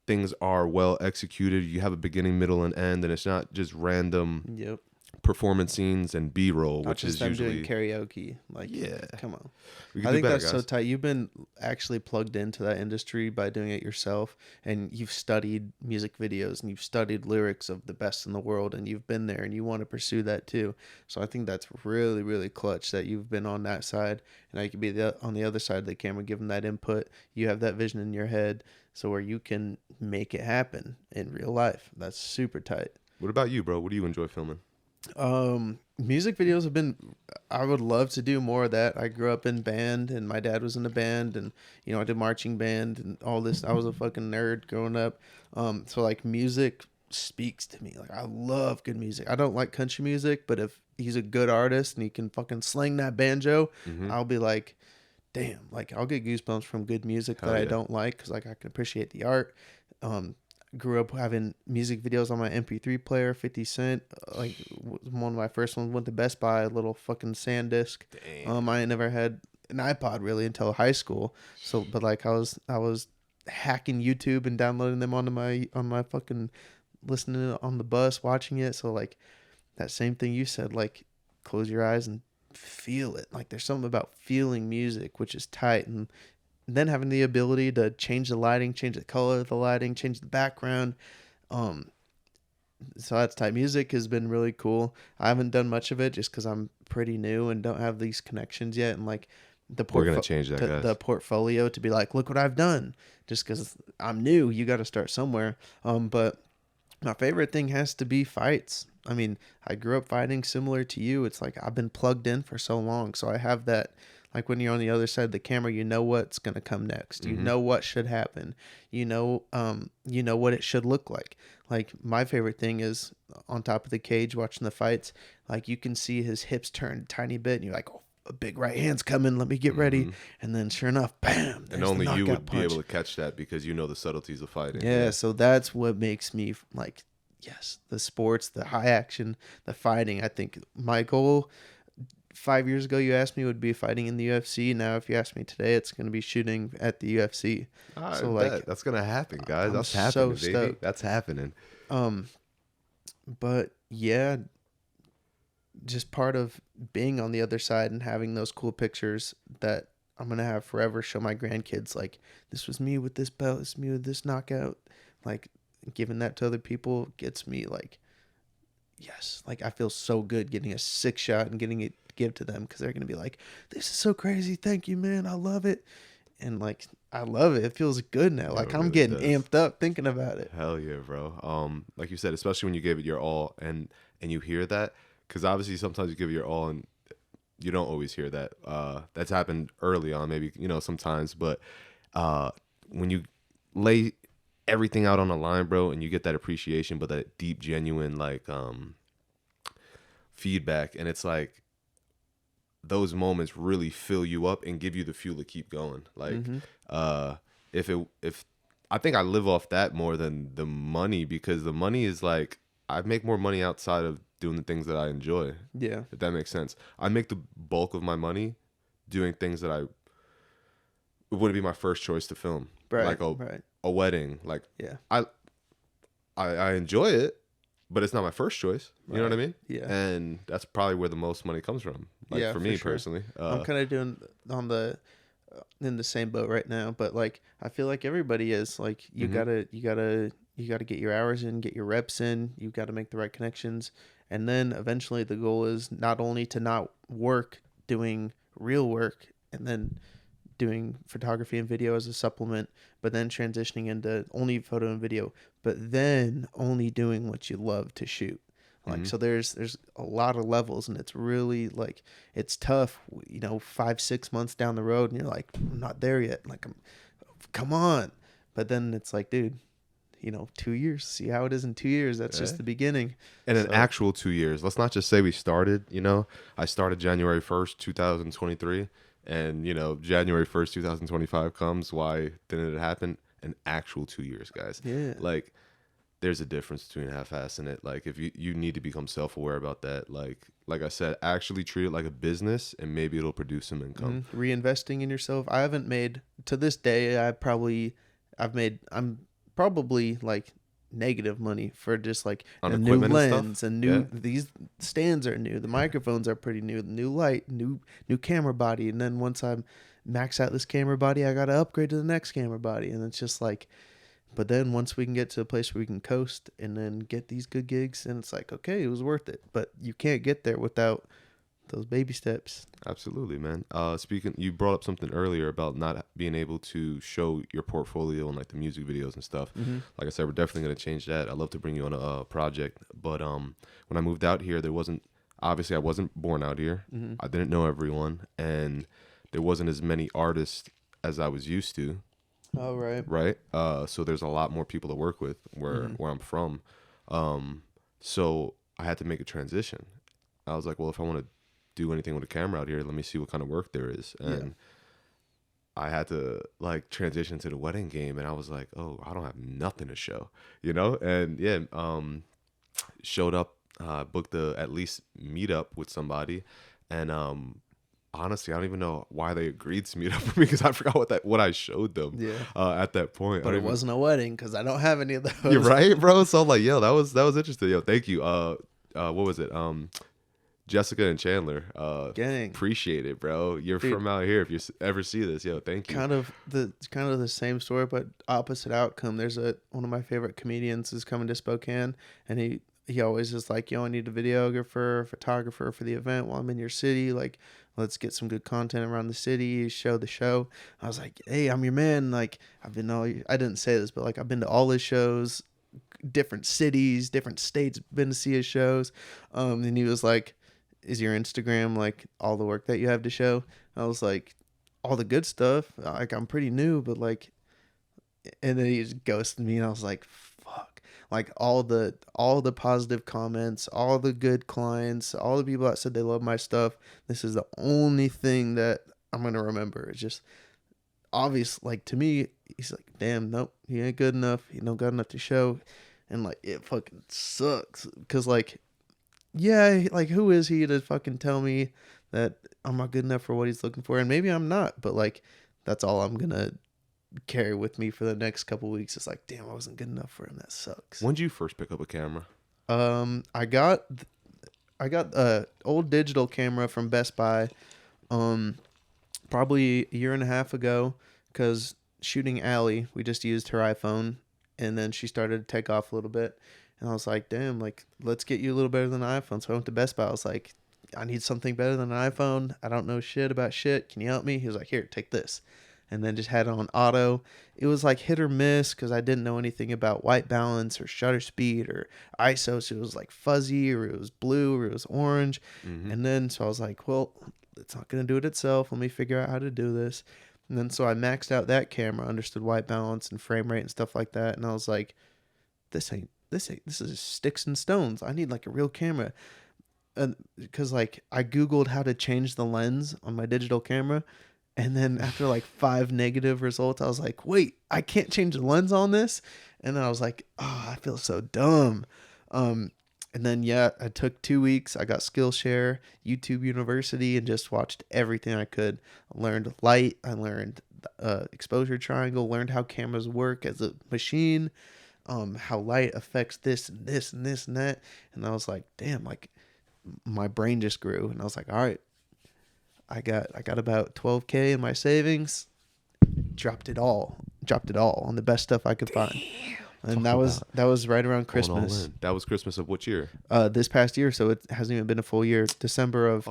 things are well executed. You have a beginning, middle, and end, and it's not just random performance scenes and B-roll, which is usually doing karaoke. Like, yeah, come on. I think that's so tight. You've been actually plugged into that industry by doing it yourself, and you've studied music videos and you've studied lyrics of the best in the world, and you've been there and you want to pursue that too. So I think that's really, really clutch that you've been on that side, and I could be on the other side of the camera, giving that input. You have that vision in your head, so where you can make it happen in real life. That's super tight. What about you, bro? What do you enjoy filming? Music videos have been, I would love to do more of that. I grew up in band, and my dad was in a band, and you know, I did marching band and all this. I was a fucking nerd growing up. So like music speaks to me. Like I love good music. I don't like country music, but if he's a good artist and he can fucking sling that banjo, I'll be like, damn, like I'll get goosebumps from good music that I don't like, because like I can appreciate the art. Grew up having music videos on my MP3 player, 50 Cent. Like one of my first ones went to Best Buy, a little fucking SanDisk. I ain't never had an iPod really until high school. So, but like I was hacking YouTube and downloading them onto my fucking, listening to it on the bus, watching it. So like that same thing you said, like close your eyes and feel it. Like there's something about feeling music, which is tight. And then having the ability to change the lighting, change the color of the lighting, change the background. So that's tight. Music has been really cool. I haven't done much of it just because I'm pretty new and don't have these connections yet. And like we're gonna change that, guys. The portfolio to be like, look what I've done. Just because I'm new, you got to start somewhere. But my favorite thing has to be fights. I mean, I grew up fighting similar to you. It's like I've been plugged in for so long, so I have that. Like when you're on the other side of the camera, you know what's gonna come next. You know what should happen. You know what it should look like. Like my favorite thing is on top of the cage watching the fights. Like you can see his hips turn a tiny bit, and you're like, oh, a big right hand's coming. Let me get ready. And then sure enough, bam! And only you would be able to catch that because you know the subtleties of fighting. Yeah, so that's what makes me like, yes, the sports, the high action, the fighting. I think my goal 5 years ago, you asked me, would be fighting in the UFC. Now, if you ask me today, it's going to be shooting at the UFC. So like that's going to happen, guys. That's happening, baby. Stoked. That's happening. But yeah, just part of being on the other side and having those cool pictures that I'm going to have forever, show my grandkids, like, this was me with this belt, this was me with this knockout. Like, giving that to other people gets me like, yes, like I feel so good getting a 6 shot and getting it give to them, because they're gonna be like, this is so crazy, thank you, man, I love it. And like I love it feels good now. Like I'm really getting amped up thinking about it. Hell yeah, bro. Like you said, especially when you gave it your all and you hear that, because obviously sometimes you give it your all and you don't always hear that. That's happened early on, maybe, sometimes, but when you lay everything out on the line, bro, and you get that appreciation, but that deep, genuine, like, feedback, and it's like those moments really fill you up and give you the fuel to keep going. Like, if I think I live off that more than the money, because the money is like, I make more money outside of doing the things that I enjoy. Yeah. If that makes sense. I make the bulk of my money doing things that it wouldn't be my first choice to film. Right. Like a wedding. Like, yeah. I enjoy it, but it's not my first choice. You know what I mean? Yeah. And that's probably where the most money comes from. Like, for me personally. I'm kind of doing in the same boat right now, but like I feel like everybody is like you gotta get your hours in, get your reps in. You got to make the right connections, and then eventually the goal is not only to not work doing real work and then doing photography and video as a supplement, but then transitioning into only photo and video, but then only doing what you love to shoot. Like, so there's a lot of levels, and it's really like, it's tough, 5-6 months down the road, and you're like, I'm not there yet. Like, come on. But then it's like, dude, 2 years, see how it is in 2 years. That's just the beginning. And an actual 2 years. Let's not just say we started, I started January 1st, 2023. And, January 1st, 2025 comes. Why didn't it happen? An actual 2 years, guys. Yeah. Like, there's a difference between half-assing it. Like, if you need to become self-aware about that. Like I said, actually treat it like a business, and maybe it'll produce some income. Reinvesting in yourself. I haven't made, to this day, I'm probably like negative money for just like on a new lens and and new, these stands are new. The microphones are pretty new, new light, new camera body. And then once I max out this camera body, I got to upgrade to the next camera body. And it's just like, but then once we can get to a place where we can coast and then get these good gigs, and it's like, okay, it was worth it. But you can't get there without those baby steps. Absolutely, man. You brought up something earlier about not being able to show your portfolio and like the music videos and stuff. Like I said, we're definitely going to change that. I'd love to bring you on a project, but when I moved out here, I wasn't born out here. I didn't know everyone, and there wasn't as many artists as I was used to. Oh, right. Right. So there's a lot more people to work with where I'm from. So I had to make a transition. I was like, well, if I want to do anything with a camera out here, let me see what kind of work there is. And I had to like transition to the wedding game, and I was like, oh, I don't have nothing to show, and showed up, booked at least meetup with somebody, and honestly, I don't even know why they agreed to meet up with me, because I forgot what I showed them at that point. But it wasn't a wedding, because I don't have any of those. You're right, bro. So I'm like, yo, that was interesting. Yo, thank you. What was it? Jessica and Chandler. Gang. Appreciate it, bro. You're from out here. If you ever see this, yo, thank you. Kind of the same story, but opposite outcome. There's one of my favorite comedians is coming to Spokane, and he always is like, yo, I need a videographer, photographer for the event while I'm in your city. Like, let's get some good content around the city, show the show. I was like, hey, I'm your man. Like, I didn't say this, but like, I've been to all his shows, different cities, different states, been to see his shows. And he was like, is your Instagram like all the work that you have to show? I was like, all the good stuff. Like, I'm pretty new, but like, and then he just ghosted me, and I was like, fuck. Like, all the positive comments, all the good clients, all the people that said they love my stuff. This is the only thing that I'm going to remember. It's just obvious. Like, to me, he's like, damn, nope, he ain't good enough. He don't got enough to show. And like, it fucking sucks. Cause like, yeah, like, who is he to fucking tell me that I'm not good enough for what he's looking for? And maybe I'm not, but like, that's all I'm going to carry with me for the next couple weeks. It's like, damn, I wasn't good enough for him. That sucks. When did you first pick up a camera? I got a old digital camera from Best Buy, probably a year and a half ago, because shooting Allie, we just used her iPhone, and then she started to take off a little bit, and I was like, damn, like, let's get you a little better than an iPhone. So I went to Best Buy. I was like, I need something better than an iPhone. I don't know shit about shit. Can you help me? He was like, here, take this. And then just had it on auto. It was like hit or miss, because I didn't know anything about white balance or shutter speed or ISO. So it was like fuzzy, or it was blue, or it was orange. And then, so I was like, well, it's not going to do it itself. Let me figure out how to do this. And then so I maxed out that camera, understood white balance and frame rate and stuff like that. And I was like, this is sticks and stones. I need like a real camera. And because like I Googled how to change the lens on my digital camera. And then after like 5 negative results, I was like, wait, I can't change the lens on this. And then I was like, oh, I feel so dumb. And then, yeah, I took 2 weeks. I got Skillshare, YouTube University, and just watched everything I could. I learned light. I learned exposure triangle, learned how cameras work as a machine, how light affects this and this and this and that. And I was like, damn, like my brain just grew. And I was like, all right, I got about 12K in my savings. Dropped it all on the best stuff I could find. And that was right around Christmas. That was Christmas of which year? This past year, so it hasn't even been a full year. December of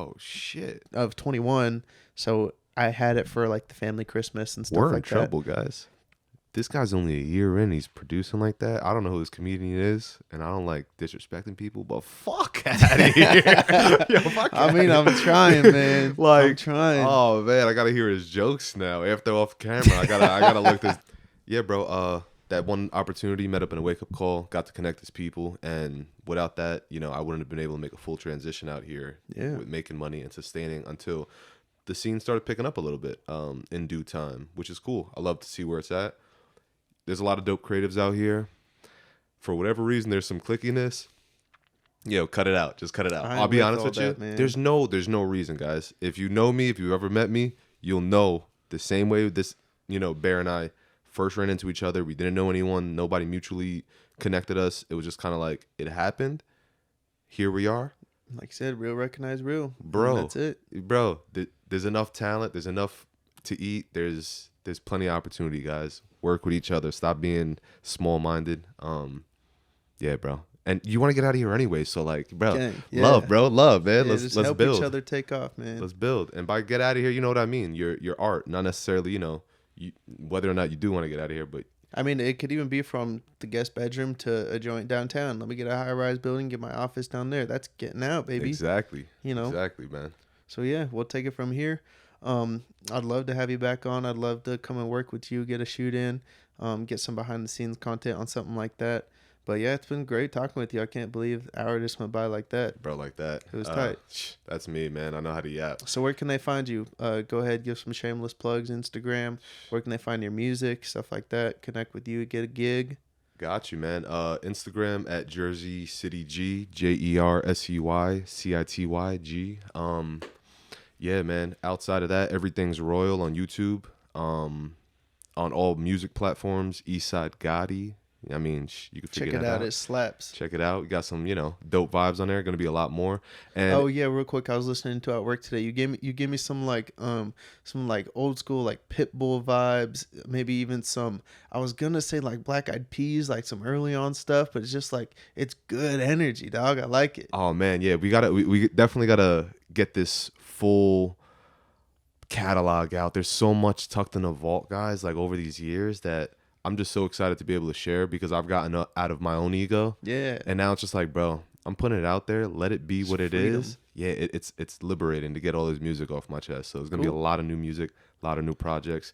of 21. So I had it for like the family Christmas and stuff We're like in trouble, guys. This guy's only a year in. He's producing like that. I don't know who this comedian is, and I don't like disrespecting people, but fuck out of here. Yo, I mean, I'm trying, man. Like, I'm trying. Oh man, I gotta hear his jokes now. After off camera, I gotta look this. Yeah, bro. That one opportunity, met up in a wake up call, got to connect with people, and without that, I wouldn't have been able to make a full transition out here with making money and sustaining until the scene started picking up a little bit in due time, which is cool. I love to see where it's at. There's a lot of dope creatives out here. For whatever reason, there's some clickiness. Cut it out. Just cut it out. I'll be honest with you. Man. There's no reason, guys. If you know me, if you've ever met me, you'll know the same way this, Bear and I first ran into each other. We didn't know anyone. Nobody mutually connected us. It was just kind of like it happened. Here we are. Like I said, real recognize real. Bro. And that's it. Bro, there's enough talent. There's enough to eat. There's plenty of opportunity, guys. Work with each other. Stop being small-minded. Yeah, bro. And you want to get out of here anyway, so like, bro, love, man. Let's help build. Each other take off, man. Let's build. And by get out of here, you know what I mean. Your art, not necessarily, whether or not you do want to get out of here, but I mean, it could even be from the guest bedroom to a joint downtown. Let me get a high-rise building, get my office down there. That's getting out, baby. Exactly. Exactly, man. So yeah, we'll take it from here. I'd love to have you back on. I'd love to come and work with you, get a shoot in, get some behind the scenes content on something like that. But yeah, it's been great talking with you. I can't believe the hour just went by like that. Bro, like that. It was tight. That's me, man. I know how to yap. So where can they find you? Go ahead, give some shameless plugs, Instagram. Where can they find your music, stuff like that? Connect with you, get a gig. Got you, man. Instagram at Jerseycityg, JERSEYCITYG. Yeah, man. Outside of that, everything's royal on YouTube. On all music platforms, Eastside Gotti. I mean, you can figure that out. Check it out. It slaps. Check it out. We got some, dope vibes on there. Going to be a lot more. And oh yeah, real quick. I was listening to at work today. You gave me some like old school like Pitbull vibes. Maybe even some. I was gonna say like Black Eyed Peas, like some early on stuff, but it's just like it's good energy, dog. I like it. Oh man, yeah. We definitely gotta get this full catalog out. There's so much tucked in the vault, guys. Like over these years that I'm just so excited to be able to share because I've gotten out of my own ego. Yeah. And now it's just like, bro, I'm putting it out there. Let it be what it is. Yeah, it's liberating to get all this music off my chest. So there's going to be a lot of new music, a lot of new projects.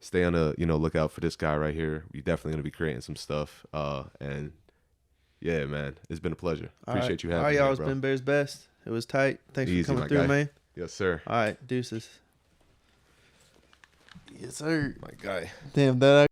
Stay on the, lookout for this guy right here. We definitely going to be creating some stuff. And yeah, man, it's been a pleasure. Appreciate you having me, y'all. bro. It's been Bears Best. It was tight. Thanks Easy, for coming my through, guy. man. Yes, sir. All right, deuces. Yes, sir. My guy. Damn, that